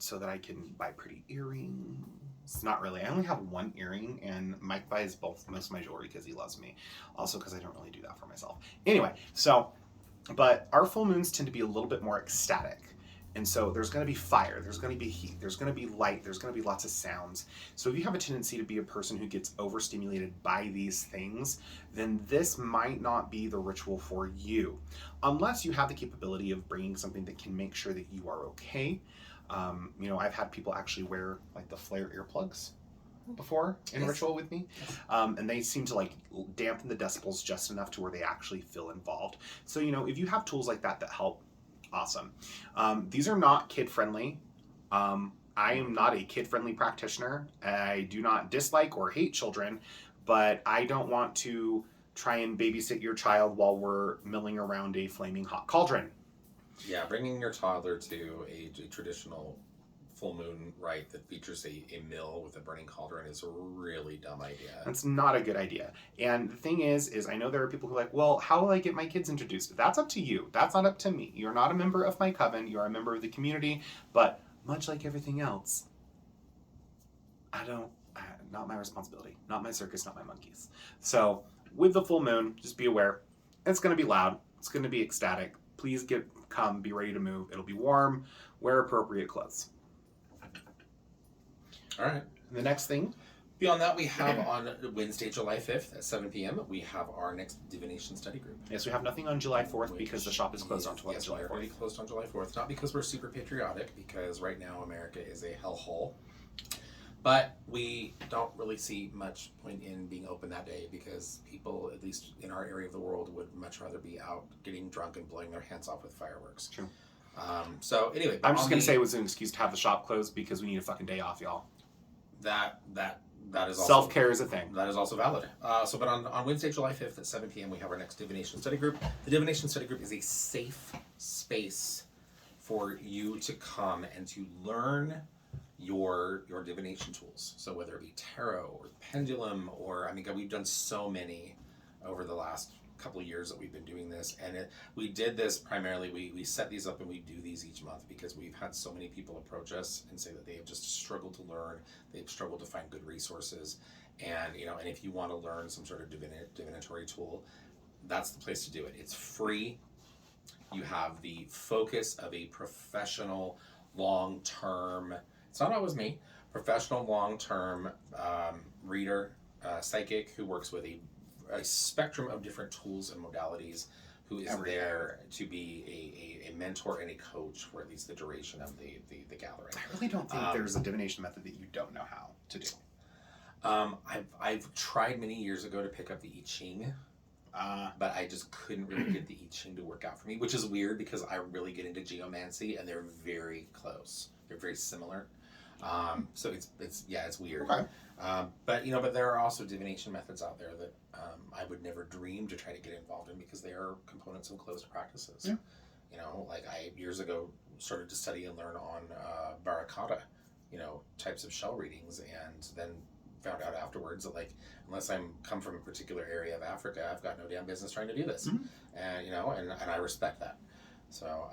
so that I can buy pretty earrings. Not really. I only have one earring, and Mike buys most of my jewelry because he loves me. Also because I don't really do that for myself. Anyway, but our full moons tend to be a little bit more ecstatic. And so there's going to be fire, there's going to be heat, there's going to be light, there's going to be lots of sounds. So if you have a tendency to be a person who gets overstimulated by these things, then this might not be the ritual for you. Unless you have the capability of bringing something that can make sure that you are okay. I've had people actually wear like the flare earplugs before in ritual with me, and they seem to like dampen the decibels just enough to where they actually feel involved. So if you have tools like that help, awesome. These are not kid friendly. I am not a kid friendly practitioner. I do not dislike or hate children, but I don't want to try and babysit your child while we're milling around a flaming hot cauldron. Yeah, bringing your toddler to a traditional full moon rite that features a mill with a burning cauldron is a really dumb idea. That's not a good idea. And the thing is I know there are people who are like, well, how will I get my kids introduced? That's up to you. That's not up to me. You're not a member of my coven. You are a member of the community. But much like everything else, not my responsibility. Not my circus, not my monkeys. So with the full moon, just be aware. It's going to be loud. It's going to be ecstatic. Please come, be ready to move. It'll be warm. Wear appropriate clothes. All right. The next thing. Beyond that, we have on Wednesday, July 5th at 7 p.m., we have our next divination study group. Yes, we have nothing on July 4th because the shop is closed on July 4th. We're already closed on July 4th. Not because we're super patriotic, because right now America is a hellhole. But we don't really see much point in being open that day because people, at least in our area of the world, would much rather be out getting drunk and blowing their hands off with fireworks. True. So anyway, I'm just going to say it was an excuse to have the shop closed because we need a fucking day off, y'all. That is also self-care is a thing. That is also valid. But on Wednesday, July 5th at 7 p.m., we have our next divination study group. The divination study group is a safe space for you to come and to learn your divination tools. So whether it be tarot or pendulum, or we've done so many over the last couple of years that we've been doing this, and we did this primarily. We set these up and we do these each month because we've had so many people approach us and say that they have just struggled to learn, they've struggled to find good resources, and and if you want to learn some sort of divinatory tool, that's the place to do it. It's free. You have the focus of a professional, long-term. It's not always me. Professional, long-term reader, psychic who works with a spectrum of different tools and modalities, who is there to be a mentor and a coach for at least the duration of the gathering. I really don't think there's a divination method that you don't know how to do. I've tried many years ago to pick up the I Ching, but I just couldn't really get the I Ching to work out for me, which is weird because I really get into geomancy and they're very close. They're very similar. So it's weird. Okay. But there are also divination methods out there that I would never dream to try to get involved in because they are components of closed practices. Yeah. Like I years ago started to study and learn on Barakata, types of shell readings, and then found out afterwards that unless I'm come from a particular area of Africa, I've got no damn business trying to do this. Mm-hmm. And I respect that. So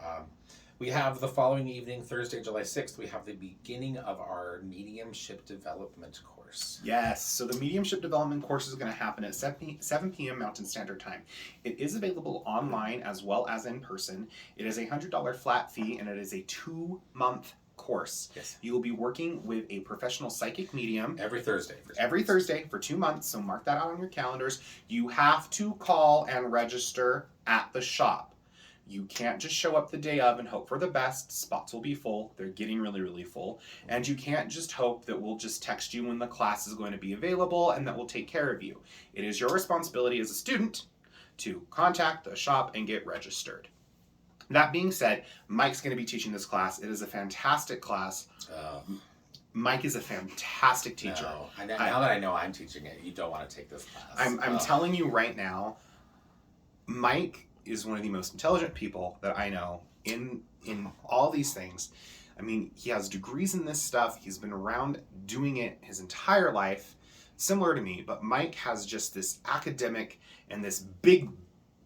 we have the following evening, Thursday, July 6th, we have the beginning of our mediumship development course. Yes, so the mediumship development course is going to happen at 7 p.m. Mountain Standard Time. It is available online as well as in person. It is a $100 flat fee, and it is a 2-month course. Yes. You will be working with a professional psychic medium Every Thursday. for 2 months, so mark that out on your calendars. You have to call and register at the shop. You can't just show up the day of and hope for the best. Spots will be full. They're getting really, really full. And you can't just hope that we'll just text you when the class is going to be available and that we'll take care of you. It is your responsibility as a student to contact the shop and get registered. That being said, Mike's going to be teaching this class. It is a fantastic class. Mike is a fantastic teacher. No. Now that I know I'm teaching it, you don't want to take this class. I'm telling you right now, Mike is one of the most intelligent people that I know in all these things. I mean, he has degrees in this stuff. He's been around doing it his entire life, similar to me, but Mike has just this academic and this big,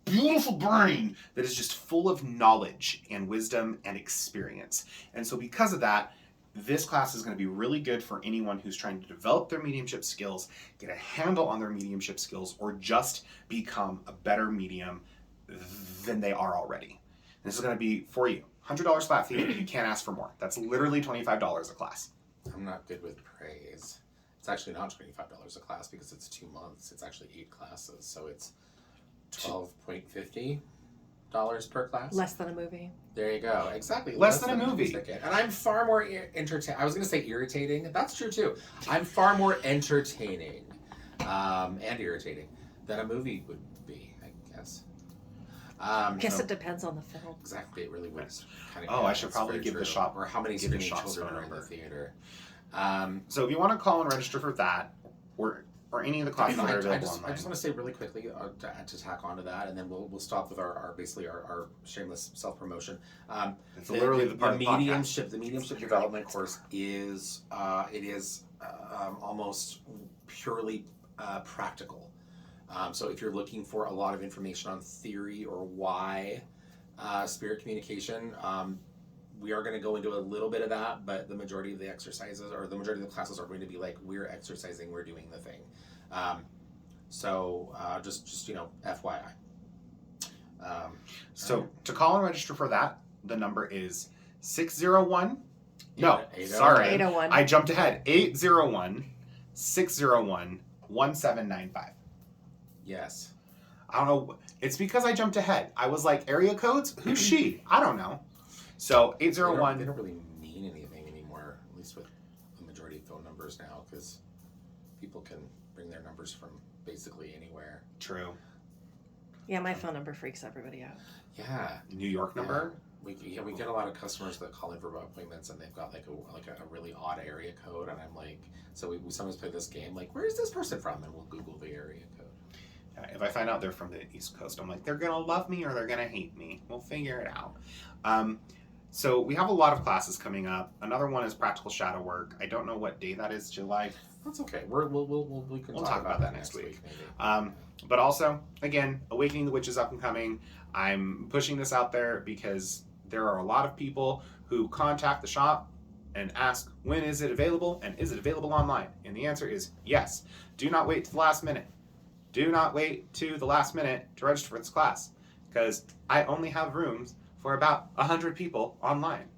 beautiful brain that is just full of knowledge and wisdom and experience. And so because of that, this class is going to be really good for anyone who's trying to develop their mediumship skills, get a handle on their mediumship skills, or just become a better medium than they are already. This is going to be for you. $100 flat fee, you can't ask for more. That's literally $25 a class. I'm not good with praise. It's actually not $25 a class because it's 2 months. It's actually 8 classes, so it's $12.50 per class. Less than a movie. There you go. Exactly. Less than a movie. Ticket. And I'm far more entertaining. I was going to say irritating. That's true too. I'm far more entertaining and irritating than a movie would be, I guess. I guess it depends on the film. Exactly, it really was. I should probably give the shop or how many give the screaming shop's children phone are in the number. theater. So if you want to call and register for that, or any of the classes that are available online. I just want to say really quickly to tack onto that, and then we'll stop with our shameless self promotion. It's literally the part of the podcast. The mediumship development course is almost purely practical. So if you're looking for a lot of information on theory or why spirit communication, we are going to go into a little bit of that, but the majority of the exercises or the majority of the classes are going to be like, we're exercising, we're doing the thing. Just FYI. So to call and register for that, the number is 601. No, 801. sorry. 801. I jumped ahead. 801-601-1795. Yes. I don't know. It's because I jumped ahead. I was like, area codes? Who's she? I don't know. So 801. They don't really mean anything anymore, at least with the majority of phone numbers now, because people can bring their numbers from basically anywhere. True. Yeah, my phone number freaks everybody out. Yeah. New York number? We get a lot of customers that call in for appointments and they've got like a really odd area code, and I'm like, so we sometimes play this game like, where is this person from? And we'll Google the area code. If I find out they're from the East Coast, I'm like, they're gonna love me or they're gonna hate me. We'll figure it out. So we have a lot of classes coming up. Another one is practical shadow work. I don't know what day that is. July. That's okay. We can talk about that next week. Maybe. But also, again, Awakening the Witch is up and coming. I'm pushing this out there because there are a lot of people who contact the shop and ask, when is it available, and is it available online? And the answer is yes. Do not wait to the last minute. Do not wait to the last minute to register for this class, because I only have rooms for about 100 people online.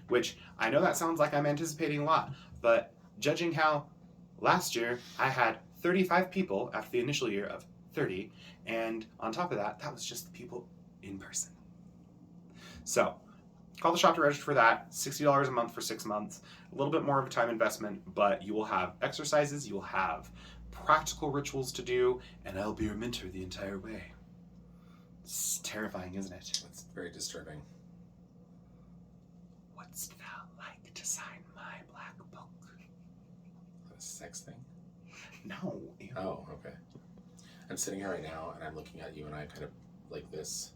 Which, I know that sounds like I'm anticipating a lot, but judging how last year I had 35 people after the initial year of 30, and on top of that, that was just the people in person. So, call the shop to register for that. $60 a month for 6 months. A little bit more of a time investment, but you will have exercises, you will have practical rituals to do, and I'll be your mentor the entire way. It's terrifying, isn't it? It's very disturbing. what's it like to sign my black book? A sex thing? No. Ew. Oh, okay. I'm sitting here right now, and I'm looking at you, and I kind of like this.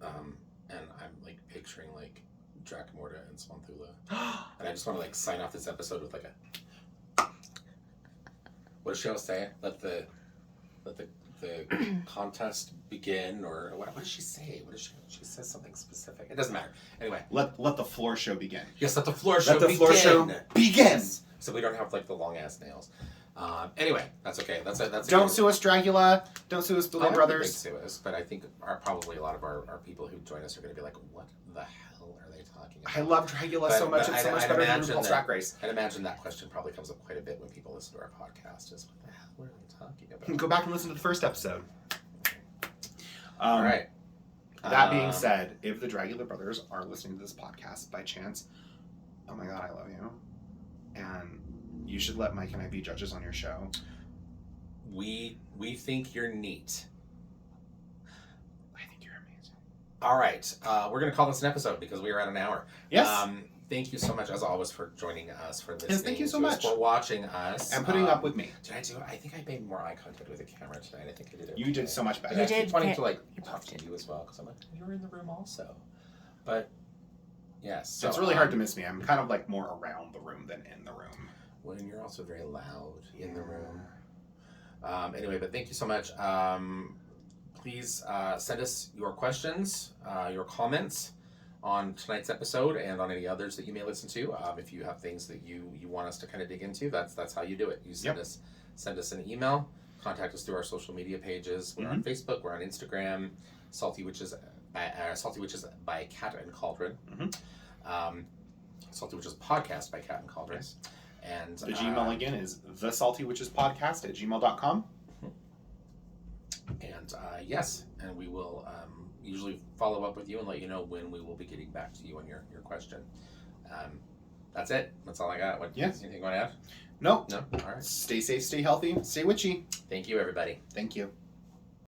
And I'm like picturing like Dracmorda and Swanthula, and I just want to like sign off this episode with like a. What does she always say? Let the contest begin, or what does she say? What does she says something specific? It doesn't matter. Anyway, Let the floor show begin. yes, let the floor show Let the begin. floor show begin. Yes. So we don't have like the long ass nails. Anyway, that's okay. That's Don't sue us, Dracula. Don't sue us, Blumen Brothers. Sue us, but I think probably a lot of our people who join us are going to be like, what the hell are they talking about? I love Dracula so much. It's so much better than RuPaul's Drag Race. I'd imagine that question probably comes up quite a bit when people listen to our podcast. Is what the hell are they talking about? Go back and listen to the first episode. All right. That being said, if the Dracula Brothers are listening to this podcast by chance, oh my god, I love you. And you should let Mike and I be judges on your show. We think you're neat. I think you're amazing. All right. We're going to call this an episode because we are at an hour. Yes. Thank you so much, as always, for joining us, for listening. Yes, thank you so to us, much. for watching us. And putting up with me. I think I made more eye contact with the camera tonight. I think I did it. You did so much better. You I did. keep wanting to like You talk both to did. you as well, because I'm like, you're in the room also. But, yes. So, It's really hard to miss me. I'm kind of like more around the room than in the room. Well, and you're also very loud in the room. Anyway, but thank you so much. Please send us your questions, your comments on tonight's episode and on any others that you may listen to. If you have things that you want us to kind of dig into, that's how you do it. You send us an email, contact us through our social media pages. We're on Facebook, we're on Instagram, Salty Witches by Cat and Cauldron. Salty Witches Podcast by Cat and Cauldron. Yes. And The Gmail again is thesaltywitchespodcast@gmail.com. And yes, and we will usually follow up with you and let you know when we will be getting back to you on your question. That's it. That's all I got. Anything you want to add? Nope. No? All right. Stay safe, stay healthy, stay witchy. Thank you, everybody. Thank you.